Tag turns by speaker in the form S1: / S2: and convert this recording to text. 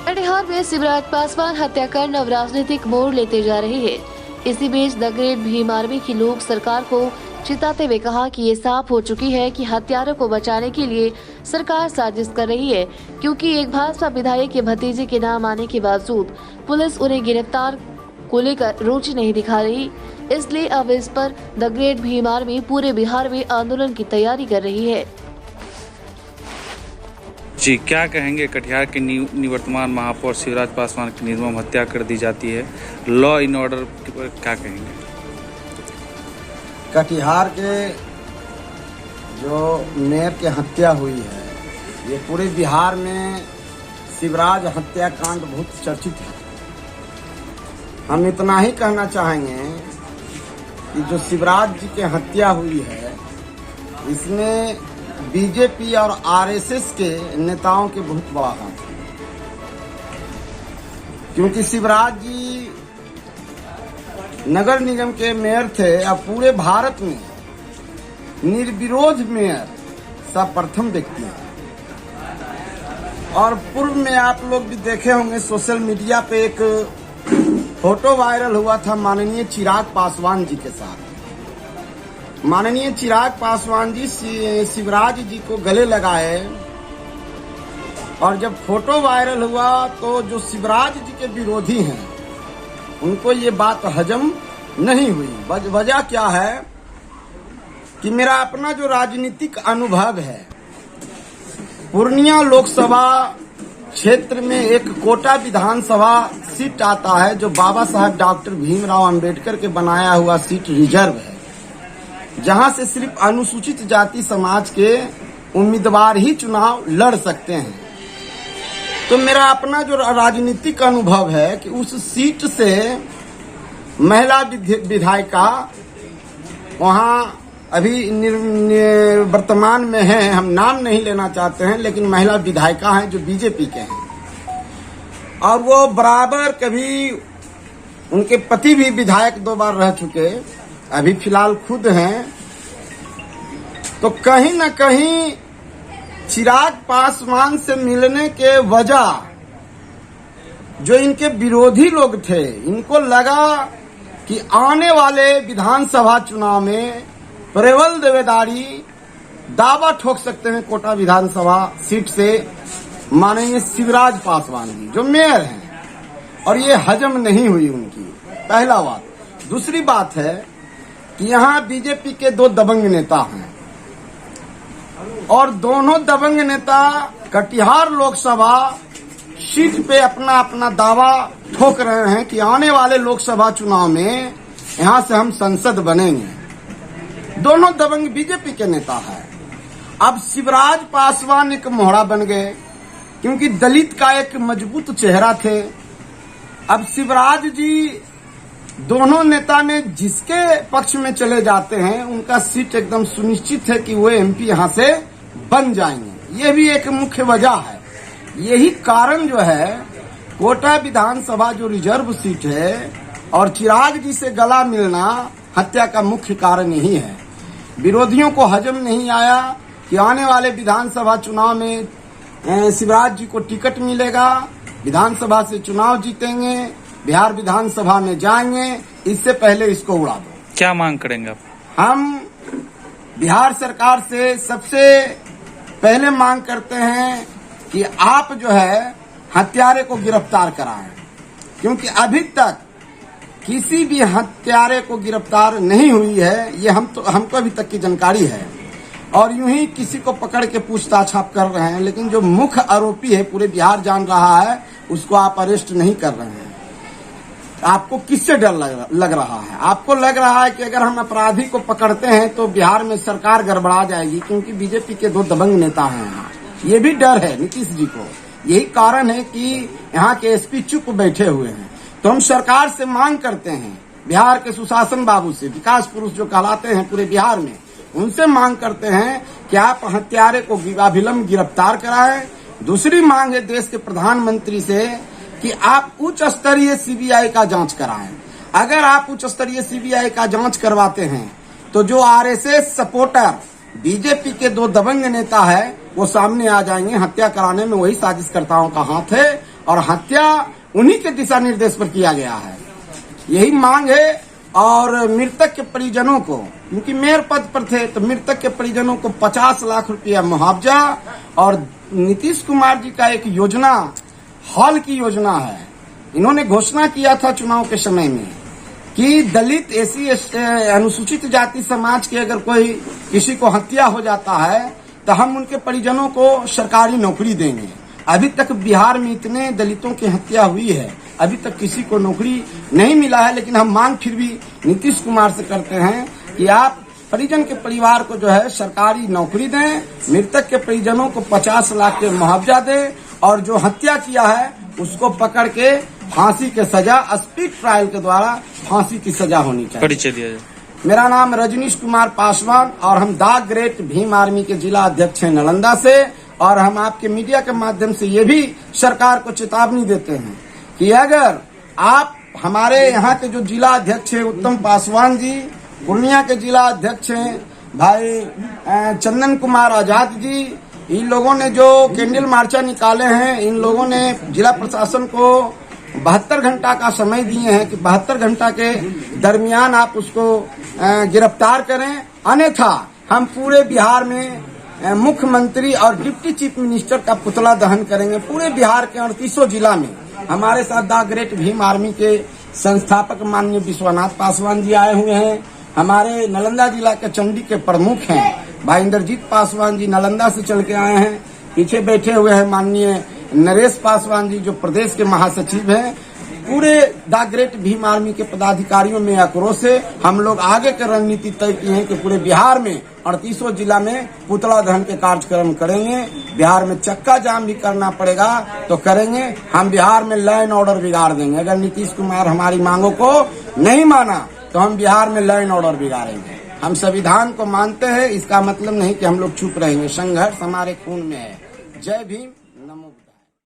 S1: कटिहार में शिवराज पासवान हत्याकांड अब राजनीतिक मोड़ लेते जा रही है। इसी बीच द ग्रेट भीम आर्मी की लोग सरकार को चिताते हुए कहा कि ये साफ हो चुकी है कि हत्यारों को बचाने के लिए सरकार साजिश कर रही है, क्योंकि एक भाजपा विधायक के भतीजे के नाम आने के बावजूद पुलिस उन्हें गिरफ्तार को लेकर रुचि नहीं दिखा रही। इसलिए अब इस पर द ग्रेट भीम आर्मी पूरे बिहार में आंदोलन की तैयारी कर रही है।
S2: जी, क्या कहेंगे? कटिहार के निवर्तमान महापौर शिवराज पासवान की निर्मम हत्या कर दी जाती है, लॉ इन ऑर्डर पर क्या कहेंगे?
S3: कटिहार के जो मेयर की हत्या हुई है, ये पूरे बिहार में शिवराज हत्याकांड बहुत चर्चित है। हम इतना ही कहना चाहेंगे कि जो शिवराज जी की हत्या हुई है, इसमें बीजेपी और आरएसएस के नेताओं के बहुत बड़ा हाथ है, क्योंकि शिवराज जी नगर निगम के मेयर थे और पूरे भारत में निर्विरोध मेयर सर्वप्रथम व्यक्ति हैं। और पूर्व में आप लोग भी देखे होंगे, सोशल मीडिया पे एक फोटो वायरल हुआ था माननीय चिराग पासवान जी के साथ। माननीय चिराग पासवान जी शिवराज जी को गले लगाए, और जब फोटो वायरल हुआ तो जो शिवराज जी के विरोधी हैं उनको ये बात हजम नहीं हुई। वजह क्या है कि मेरा अपना जो राजनीतिक अनुभव है, पूर्णिया लोकसभा क्षेत्र में एक कोटा विधानसभा सीट आता है जो बाबा साहब डॉक्टर भीमराव अंबेडकर के बनाया हुआ सीट रिजर्व है, जहां से सिर्फ अनुसूचित जाति समाज के उम्मीदवार ही चुनाव लड़ सकते हैं। तो मेरा अपना जो राजनीतिक अनुभव है कि उस सीट से महिला विधायिका वहां अभी वर्तमान में हैं, हम नाम नहीं लेना चाहते हैं, लेकिन महिला विधायिका हैं जो बीजेपी के हैं, और वो बराबर कभी उनके पति भी विधायक 2 बार रह चुके, अभी फिलहाल खुद हैं। तो कहीं न कहीं चिराग पासवान से मिलने के वजह जो इनके विरोधी लोग थे, इनको लगा कि आने वाले विधानसभा चुनाव में प्रबल देवेदारी दावा ठोक सकते हैं कोटा विधानसभा सीट से माननीय शिवराज पासवान जी जो मेयर हैं, और ये हजम नहीं हुई उनकी। पहला बात। दूसरी बात है कि यहाँ बीजेपी के 2 दबंग नेता हैं, और दोनों दबंग नेता कटिहार लोकसभा सीट पे अपना अपना दावा ठोक रहे हैं कि आने वाले लोकसभा चुनाव में यहाँ से हम संसद बनेंगे। दोनों दबंग बीजेपी के नेता हैं। अब शिवराज पासवान एक मोहरा बन गए, क्योंकि दलित का एक मजबूत चेहरा थे। अब शिवराज जी दोनों नेता में जिसके पक्ष में चले जाते हैं, उनका सीट एकदम सुनिश्चित है कि वो एमपी यहाँ से बन जाएंगे। ये भी एक मुख्य वजह है। यही कारण जो है कोटा विधानसभा जो रिजर्व सीट है और चिराग जी से गला मिलना हत्या का मुख्य कारण यही है। विरोधियों को हजम नहीं आया कि आने वाले विधानसभा चुनाव में शिवराज जी को टिकट मिलेगा, विधानसभा से चुनाव जीतेंगे, बिहार विधानसभा में जाएंगे, इससे पहले इसको उड़ा दो।
S2: क्या मांग करेंगे आप? हम
S3: बिहार सरकार से सबसे पहले मांग करते हैं कि आप जो है हत्यारे को गिरफ्तार कराएं, क्योंकि अभी तक किसी भी हत्यारे को गिरफ्तार नहीं हुई है, ये हमको अभी तक की जानकारी है। और यूं ही किसी को पकड़ के पूछताछ आप कर रहे हैं, लेकिन जो मुख्य आरोपी है पूरे बिहार जान रहा है, उसको आप अरेस्ट नहीं कर रहे हैं। आपको किससे डर लग रहा है? आपको लग रहा है कि अगर हम अपराधी को पकड़ते हैं तो बिहार में सरकार गड़बड़ा जाएगी, क्योंकि बीजेपी के 2 दबंग नेता हैं यहाँ। ये भी डर है नीतीश जी को। यही कारण है कि यहाँ के एसपी चुप बैठे हुए हैं। तो हम सरकार से मांग करते हैं, बिहार के सुशासन बाबू से, विकास पुरुष जो कहलाते हैं पूरे बिहार में, उनसे मांग करते हैं कि आप हत्यारे को अविलंब गिरफ्तार कराएं। दूसरी मांग है देश के प्रधानमंत्री से कि आप उच्च स्तरीय सीबीआई का जांच कराएं। अगर आप उच्च स्तरीय सीबीआई का जांच करवाते हैं तो जो आरएसएस सपोर्टर बीजेपी के 2 दबंग नेता है वो सामने आ जाएंगे। हत्या कराने में वही साजिशकर्ताओं का हाथ है और हत्या उन्हीं के दिशा निर्देश पर किया गया है। यही मांग है। और मृतक के परिजनों को, क्योंकि मेयर पद पर थे, तो मृतक के परिजनों को 50 लाख रुपया मुआवजा, और नीतीश कुमार जी का एक योजना, हॉल की योजना है। इन्होंने घोषणा किया था चुनाव के समय में कि दलित, एसी, अनुसूचित जाति समाज के अगर कोई किसी को हत्या हो जाता है तो हम उनके परिजनों को सरकारी नौकरी देंगे। अभी तक बिहार में इतने दलितों की हत्या हुई है, अभी तक किसी को नौकरी नहीं मिला है। लेकिन हम मांग फिर भी नीतीश कुमार से करते हैं कि आप परिजन के परिवार को जो है सरकारी नौकरी दें, मृतक के परिजनों को 50 लाख के मुआवजा दें, और जो हत्या किया है उसको पकड़ के फांसी के सजा, स्पीड ट्रायल के द्वारा फांसी की सजा होनी चाहिए।
S2: परिचय दिया जाए।
S3: मेरा नाम रजनीश कुमार पासवान, और हम द ग्रेट भीम आर्मी के जिला अध्यक्ष हैं नालंदा से। और हम आपके मीडिया के माध्यम से ये भी सरकार को चेतावनी देते हैं कि अगर आप हमारे यहाँ के जो जिला अध्यक्ष हैं उत्तम पासवान जी, पूर्णिया के जिला अध्यक्ष हैं भाई चंदन कुमार आजाद जी, इन लोगों ने जो कैंडल मार्चा निकाले हैं, इन लोगों ने जिला प्रशासन को 72 घंटा का समय दिए हैं कि 72 घंटा के दरमियान आप उसको गिरफ्तार करें, अन्यथा हम पूरे बिहार में मुख्यमंत्री और डिप्टी चीफ मिनिस्टर का पुतला दहन करेंगे। पूरे बिहार के 38 जिला में हमारे साथ द ग्रेट भीम आर्मी के संस्थापक माननीय विश्वनाथ पासवान जी आए हुए हैं। हमारे नालंदा जिला के चंडी के प्रमुख हैं भाई इंद्रजीत पासवान जी, नालंदा से चल के आए हैं। पीछे बैठे हुए हैं माननीय नरेश पासवान जी, जो प्रदेश के महासचिव हैं। पूरे द ग्रेट भीम आर्मी के पदाधिकारियों में आक्रोश है। हम लोग आगे की रणनीति तय की है कि पूरे बिहार में 38 जिला में पुतला दहन के कार्यक्रम करेंगे। बिहार में चक्का जाम भी करना पड़ेगा तो करेंगे। हम बिहार में लॉ एंड ऑर्डर बिगाड़ देंगे। अगर नीतीश कुमार हमारी मांगों को नहीं माना तो हम बिहार में लॉ एंड ऑर्डर बिगाड़ेंगे। हम संविधान को मानते हैं, इसका मतलब नहीं कि हम लोग चुप रहेंगे। संघर्ष हमारे खून में है। जय भीम, नमो बुद्धाय।